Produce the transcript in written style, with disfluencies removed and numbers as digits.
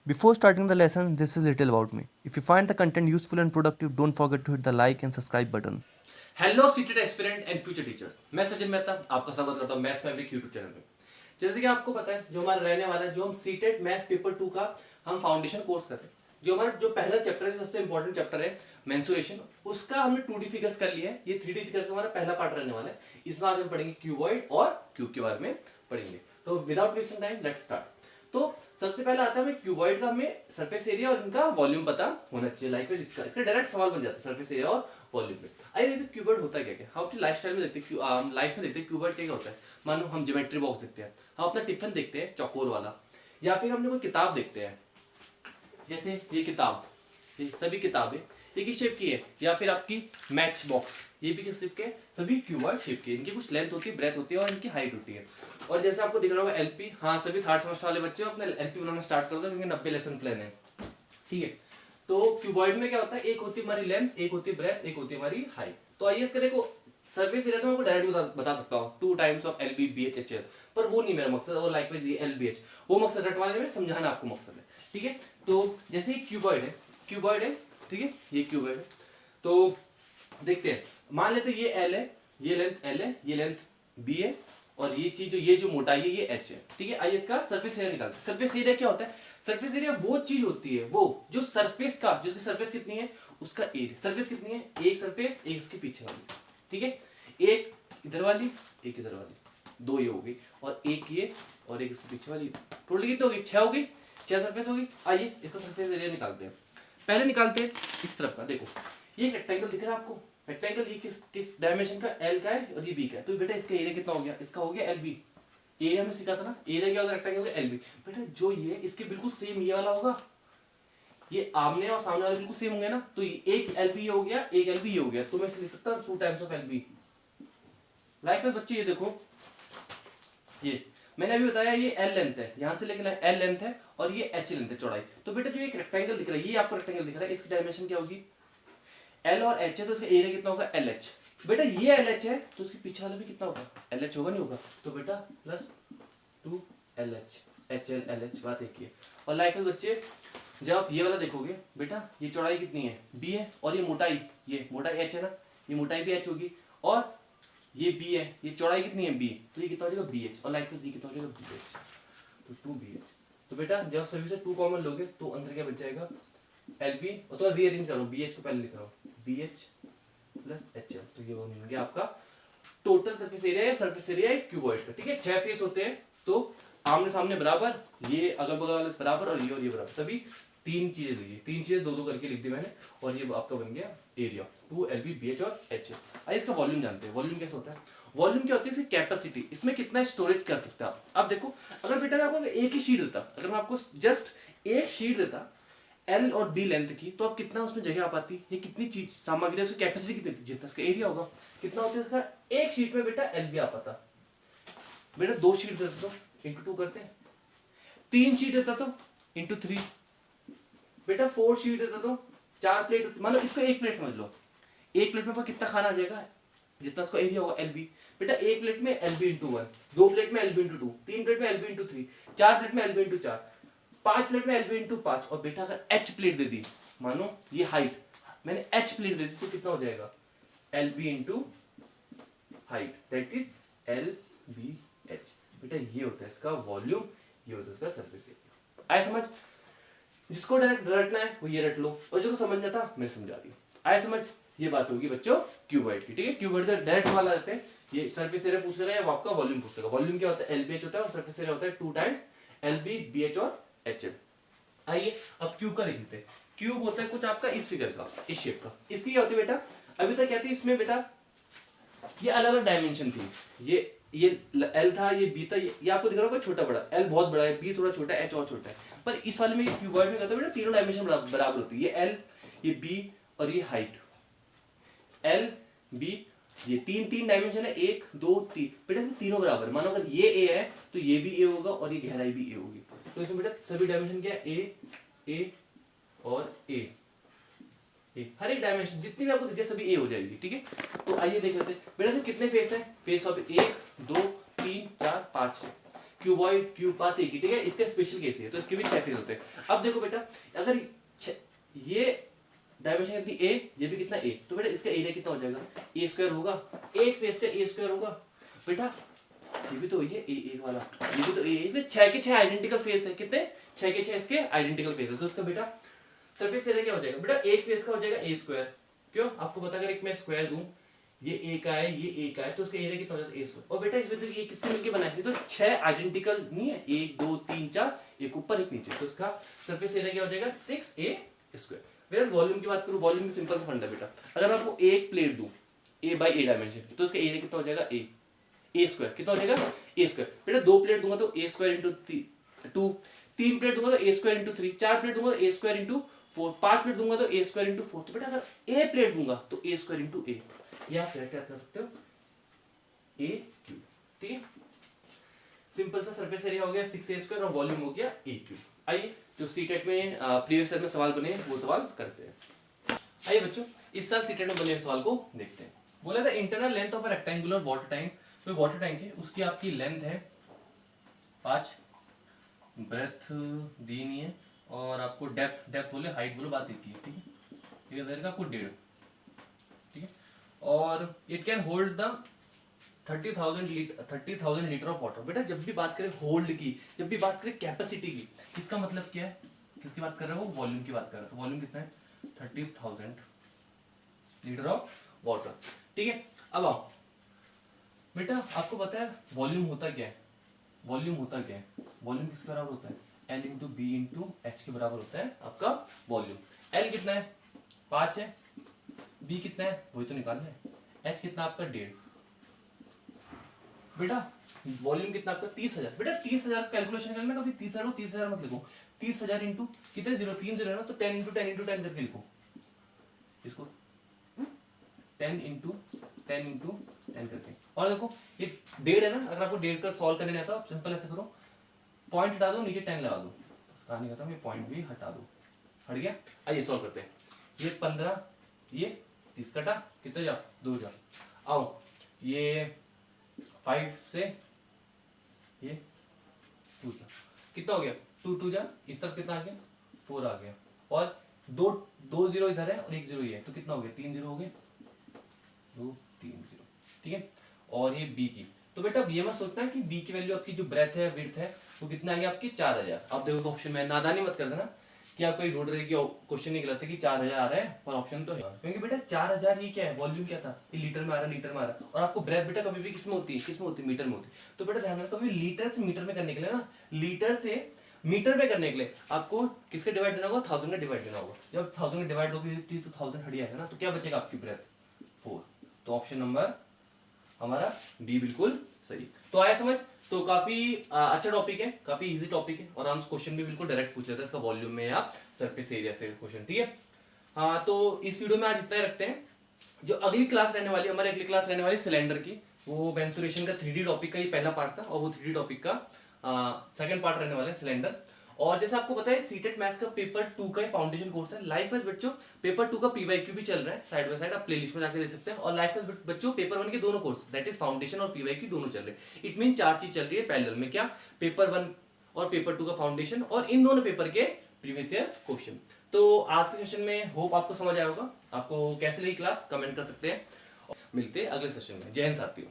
Before starting the lesson, this is little about me. If you find the content useful and productive, don't forget to hit the like and subscribe button. Hello seated aspirant and future teachers, मैं सचिन मेहता आपका स्वागत करता हूं maths Maverick YouTube channel पे। जैसे कि आपको पता है, जो हमारा रहने वाला है, जो हम सीटेड मैथ्स पेपर 2 का हम फाउंडेशन कोर्स कर रहे हैं, जो हमारा जो पहला चैप्टर है, सबसे इंपॉर्टेंट चैप्टर है मेंसुरेशन, उसका हमने 2D फिगर्स कर लिया है। ये 3D फिगर्स का हमारा पहला पार्ट रहने वाला है। इसमें आज हम पढ़ेंगे क्यूबॉइड और क्यूब के बारे में पढ़ेंगे। तो without wasting time let's start. तो सबसे पहले आता है हमें क्यूबॉइड का हमें सरफेस एरिया और इनका वॉल्यूम पता होना चाहिए। लाइक इसका डायरेक्ट सवाल बन जाता है सरफेस एरिया और वॉल्यूम में। आइए देखते हैं क्यूबॉइड होता क्या क्या। हम अपनी लाइफस्टाइल में देखते हैं, लाइफ में देखते हैं क्यूबॉइड क्या क्या होता है। मान लो हम ज्योमेट्री बॉक्स देखते हैं, हम अपना टिफिन देखते हैं चौकोर वाला, या फिर हमने कोई किताब देखते हैं, जैसे ये किताब, ये सभी किताबें ये किस शेप की है, या फिर आपकी मैच बॉक्स, ये भी किस शेप के, सभी क्यूबॉइड शेप के। इनकी कुछ लेंथ होती है, ब्रेथ होती है और इनकी हाइट होती है। और जैसे आपको दिख रहा होगा एलपी, हाँ सभी थर्ड सेमेस्टर वाले बच्चे अपने एलपी बनाना स्टार्ट कर दो, क्योंकि 90 लेसन प्लान है, ठीक है। तो क्यूबॉइड में क्या होता है, एक होती है हमारी लेंथ, एक होती है ब्रेथ, एक होती है हमारी हाइट। तो आइए इसके देखो सर्फेस एरिया तो मैं आपको डायरेक्ट बता सकता हूँ 2 times of L B B H H L, पर वो नहीं मेरा मकसद। और लाइकवाइज ये एल बी एच, वो मकसद रटवाने में समझाना आपको मकसद है, ठीक है। तो जैसे ही क्यूबॉइड है, क्यूबॉइड है, ठीक है, ये क्यूबॉइड है। तो देखते हैं, मान लेते हैं ये एल है, ये लेंथ एल है, ये लेंथ बी है, और ये चीज जो, ये जो मोटाई है ये एच है, ठीक है। आइए इसका सरफेस एरिया निकालते हैं। सरफेस एरिया क्या होता है? सरफेस एरिया वो चीज होती है, वो जो सरफेस का, जिसकी सरफेस कितनी है उसका एरिया। सरफेस कितनी है, एक सरफेस, एक इसके पीछे वाली, ठीक है। एक इधर वाली, एक इधर वाली, दो ये हो गई, और एक ये, और एक इसके पीछे वाली। टोटल कितनी हो गई? 6 हो गई, 6 सरफेस होगी। आइए इसका सरफेस एरिया निकालते हैं। पहले निकालते हैं इस तरफ का। देखो ये रेक्टेंगल दिख रहा है आपको, रेक्टेंगल ये किस डायमेंशन का, एल का है और ये बी का है। तो बेटा इसका एरिया कितना हो गया? इसका हो गया एल बी। एरिया में सीखा था ना, एरिया क्या होगा रेक्टेंगल का, एल बी। बेटा जो ये इसके बिल्कुल सेम ये वाला होगा, ये आमने और सामने वाले बिल्कुल सेम होंगे ना। तो एक एल बी हो गया, एक एल बी हो गया। तो मैं लिख सकता हूँ 2 times of L B. Like बच्चे ये देखो, ये मैंने अभी बताया ये एल लेंथ है, यहां से लेकर एल लेंथ है, और ये एच लेंथ है, चौड़ाई। तो बेटा जो एक रेक्टेंगल दिख रहा है, ये आपको रेक्टेंगल दिख रहा है, इसकी डायमेंशन क्या होगी? एल और एच है, तो इसका एरिया कितना होगा? L H. बेटा ये एल एच है, तो उसके पीछे वाला भी कितना होगा? एल एच होगा, नहीं होगा? तो बेटा plus 2 L H, H L L H, बात एक ही है। और लाइक बच्चे जब आप ये वाला देखोगे, बेटा ये चौड़ाई कितनी है? बी है, और ये मोटाई एच है ना, ये मोटाई भी एच होगी, और ये बी है, ये चौड़ाई कितनी है? बी। तो ये कितना हो जाएगा? B H. और लाइक ये कितना हो जाएगा? B H. तो 2 बी एच। तो बेटा जब सभी से 2 कॉमन लोगे तो अंदर क्या बच जाएगा? L B. और तो रीअरेंज करो, बी एच को पहले लिख रहा हूँ, B H plus H L. तो ये बन गया आपका टोटल सरफेस एरिया है, सरफेस एरिया है क्यूबॉइड का, ठीक है। 6 फेस होते हैं, तो आमने सामने बराबर, ये अगल बगल वाले बराबर, और ये बराबर, सभी 3 चीजें ली, 3 चीजें 2-2 करके लिख दी मैंने। और ये आपका बन गया area 2 L B B H और एच एल। आइए इसका वॉल्यूम जानते हैं। वॉल्यूम कैसे होता है? वॉल्यूम क्या होती है? इसकी कैपेसिटी, इसमें कितना स्टोरेज कर सकते हैं आप। अब देखो, अगर बेटा मैं आपको एक ही शीट देता, अगर मैं आपको जस्ट एक शीट देता एल और बी लेंथ की, तो आप कितना उसमें जगह आ पाती, ये कितनी चीज सामग्री, उसकी कैपेसिटी कितनी, जितना इसका एरिया होगा कितना होता है इसका। एक शीट में बेटा एल बी आ पाता। बेटा 2 शीट देता तो इंटू 2 करते हैं, 3 शीट देता तो इंटू 3, बेटा 4 शीट देता तो 4 प्लेट, मान लो इसको एक प्लेट समझ लो, एक प्लेट में आपका कितना खाना आ जाएगा, जितना उसका एरिया होगा एल बी। बेटा एक प्लेट में एल बी इंटू 1, 2 प्लेट में एल बी इंटू 2, 3 प्लेट में एल बी इंटू 3, 4 प्लेट में एल बी इंटू 4, 5 प्लेट में एल बी इंटू 5। और बेटा अगर एच प्लेट दे दी, मानो ये हाइट, मैंने एच प्लेट दे दी, तो कितना हो जाएगा? L B into height, that is L B H. बेटा ये होता है इसका वॉल्यूम, ये होता है इसका सरफेस एरिया। आया समझ? जिसको डायरेक्ट रटना है वो ये रट लो, और जिसको समझना था मैंने समझा दिया। आया समझ? ये बात होगी बच्चों क्यूबॉइड की, ठीक है। क्यूबॉइड का डायरेक्ट सवाल आ जाते हैं, ये सरफेस एरिया पूछ लेगा या आपका वॉल्यूम पूछ लेगा। वॉल्यूम क्या होता है? एल बी एच होता है, और सरफेस एरिया होता है 2 times L B B H और एच एल। आइए अब क्यूब का देख लेते हैं। क्यूब होता है कुछ आपका इस फिगर का, इस शेप का। इसकी क्या होती है बेटा? अभी तक क्या थी इसमें बेटा, ये अलग अलग डायमेंशन थी। ये एल था, ये बी था, ये आपको दिख रहा होगा छोटा बड़ा, एल बहुत बड़ा है, बी थोड़ा छोटा है, एच और छोटा है। पर इस वाले में क्यूबॉइड में कहते हैं बेटा तीनों डायमेंशन बराबर होती है। ये एल, ये बी और ये हाइट, एल बी, ये तीन डायमेंशन है, 1 2 3। बेटा तीनों बराबर, मानो अगर ये ए है तो ये भी ए होगा, और ये गहराई भी ए होगी। तो इसमें बेटा सभी डायमेंशन क्या है? ए और ए, हर एक डायमेंशन जितनी भी आपको दिखे सभी ए हो जाएगी, ठीक है। तो आइए देख लेते हैं बेटा से कितने फेस है। फेस ऑफ 1 2 3 4 5 है। क्यूबॉइड, क्यूब पाथ एक ही, ठीक है। इसके स्पेशल केस है तो इसके भी 6 फेज होते हैं। अब देखो बेटा, अगर ये डायमेंशन कितनी a, ये भी कितना a, तो बेटा इसका एरिया कितना हो जाएगा, a स्क्वायर होगा, एक फेस से a स्क्वायर होगा बेटा। ये भी तो ये a वाला, ये भी तो a, इसमें 6 के 6 आइडेंटिकल फेस है, कितने 6 के 6 इसके आइडेंटिकल फेस है। तो इसका बेटा सरफेस एरिया क्या हो जाएगा बेटा, एक फेस का हो जाएगा a स्क्वायर। क्यों, आपको पता, अगर एक मैं स्क्वायर दूं, ये a का है, ये a का है, तो उसका एरिया कितना हो जाता है a स्क्वायर। और बेटा इसमें तो ये किससे मिलके बना है, तो 6 आइडेंटिकल नहीं है, 1 2 3 4, एक ऊपर एक नीचे, तो इसका सरफेस एरिया क्या हो जाएगा 6a स्क्वायर। वेयर वॉल्यूम की बात करूं, वॉल्यूम की सिंपल सा फंडा बेटा, अगर आपको एक प्लेट दूं a बाई a डायमेंशन, तो उसका एरिया कितना हो जाएगा a स्क्वायर, कितना हो जाएगा a स्क्वायर। बेटा दो प्लेट दूंगा तो a स्क्वायर इंटू 2, 3 प्लेट दूंगा तो a स्क्वायर इंटू 3, 4 प्लेट दूंगा तो a स्क्वायर इंटू 4, 5 प्लेट दूंगा तो a स्क्वायर इंटू 4। तो बेटा अगर a प्लेट दूंगा तो a स्क्वायर इंटू a, या फिर क्या कर सकते हो a क्यूब, ठीक है। सिंपल सा सरफेस एरिया हो गया 6a स्क्वायर और वॉल्यूम हो गया a क्यूब। आइए जो सीटेट में प्रीवियस ईयर में सवाल बने हैं वो सवाल करते हैं। आइए बच्चों, इस साल सीटेट में बने सवाल को देखते हैं। बोला था internal length of a rectangular water tank, तो वाटर टैंक है, उसकी आपकी लेंथ है 5, ब्रेथ दी नहीं है, और आपको डेप्थ बोले, हाइट बोले, बात एक ही है, ठीक है। ये इधर का आपको 1.5, ठीक है। और it can hold the 30,000 litre of water. बेटा जब भी बात करें होल्ड की, जब भी बात करें कैपेसिटी की, इसका मतलब क्या है, किसकी बात कर रहे हो, वॉल्यूम की बात कर रहे हो। तो वॉल्यूम कितना है 30,000 लीटर ऑफ वाटर, ठीक है। अब आओ बेटा, आपको पता है वॉल्यूम होता क्या है, वॉल्यूम होता क्या है, वॉल्यूम किसके बराबर होता है, L into B into H के बराबर होता है आपका वॉल्यूम। L कितना है 5 है, B कितना है वही तो निकालना है, H कितना आपका 1.5। बेटा वॉल्यूम कितना आपका 30,000, बेटा 30,000 कैलकुलेशन करना, कभी 30,000 हो 30,000 मत लिखो, 30,000 इंटू कितने 0, 3 0 है ना, तो 10 इंटू 10 इंटू 10 करके लिखो इसको, 10 इंटू 10 इंटू 10 करके। और देखो ये 1.5 है ना, अगर आपको 1.5 का सॉल्व करने नहीं आता, आप सिंपल ऐसे करो, पॉइंट हटा दो, नीचे 10 लगा दो, कहानी खत्म, ये पॉइंट भी हटा दो, हट गया। आइए सॉल्व करते हैं। ये 15, ये 30 कटा, कितने जाओ 2 जाओ, आओ ये 5 से ये 2 जा, कितना हो गया 2 2 जा, इस तरफ कितना आ गया 4 आ गया, और 2 0 इधर है और 1 0 ये है, तो कितना हो गया 3 0 हो गए, 2 3 0, ठीक है। और ये बी की, तो बेटा अब ये मत सोचना है कि बी की वैल्यू आपकी जो ब्रेथ है विड्थ है वो कितना आ गया आपकी 4000। अब देखो ऑप्शन में नादानी मत कर देना कि आपको एक ढूंढ रहे कि क्वेश्चन नहीं गलत है कि 4000 आ रहा है, पर ऑप्शन तो है, क्योंकि बेटा 4000 ये क्या है, वॉल्यूम क्या था, ये लीटर में आ रहा है, लीटर में आ रहा है। और आपको ब्रेथ बेटा कभी भी किसमें होती है, किसमें होती है, मीटर में होती है। तो बेटा ध्यान रखो, कभी लीटर से मीटर में करने के लिए ना, लीटर से मीटर में करने के लिए आपको किसके डिवाइड देना होगा, 1000 का डिवाइड देना होगा। जब 1000 का डिवाइड होगी तो 1000 हट जाएगा ना, तो क्या बचेगा आपकी ब्रेथ 4। तो ऑप्शन नंबर हमारा बी बिल्कुल सही। तो आया समझ, तो काफी अच्छा टॉपिक है, काफी इजी टॉपिक है, और हम क्वेश्चन भी बिल्कुल डायरेक्ट पूछ लेते हैं इसका वॉल्यूम में या सरफेस एरिया से क्वेश्चन, ठीक है। हाँ तो इस वीडियो में आज इतना ही रखते हैं। जो अगली क्लास रहने वाली, हमारी अगली क्लास रहने वाली सिलेंडर की, वो मेंसुरेशन का 3D टॉपिक का ये पहला पार्ट था, और वो 3D टॉपिक का सेकंड पार्ट रहने वाला है सिलेंडर। और जैसे आपको पता है सीटेट मैथ्स का पेपर 2 का फाउंडेशन कोर्स है, लाइक बच्चों पेपर 2 का पीवाईक्यू भी चल रहा है साइड बाय साइड, आप प्लेलिस्ट में जाकर देख सकते हैं। और लाइक बच्चों पेपर 1 के दोनों कोर्स, दैट इज फाउंडेशन और पीवाईक्यू दोनों चल रहे हैं। इट मीन 4 चीज चल रही है पैरेलल में, क्या, पेपर 1 और पेपर 2 का फाउंडेशन, और इन दोनों पेपर के प्रीवियस ईयर क्वेश्चन। तो आज के सेशन में होप आपको समझ आया होगा। आपको कैसे लगी क्लास कमेंट कर सकते हैं, मिलते हैं अगले सेशन में। जय हिंद साथियों।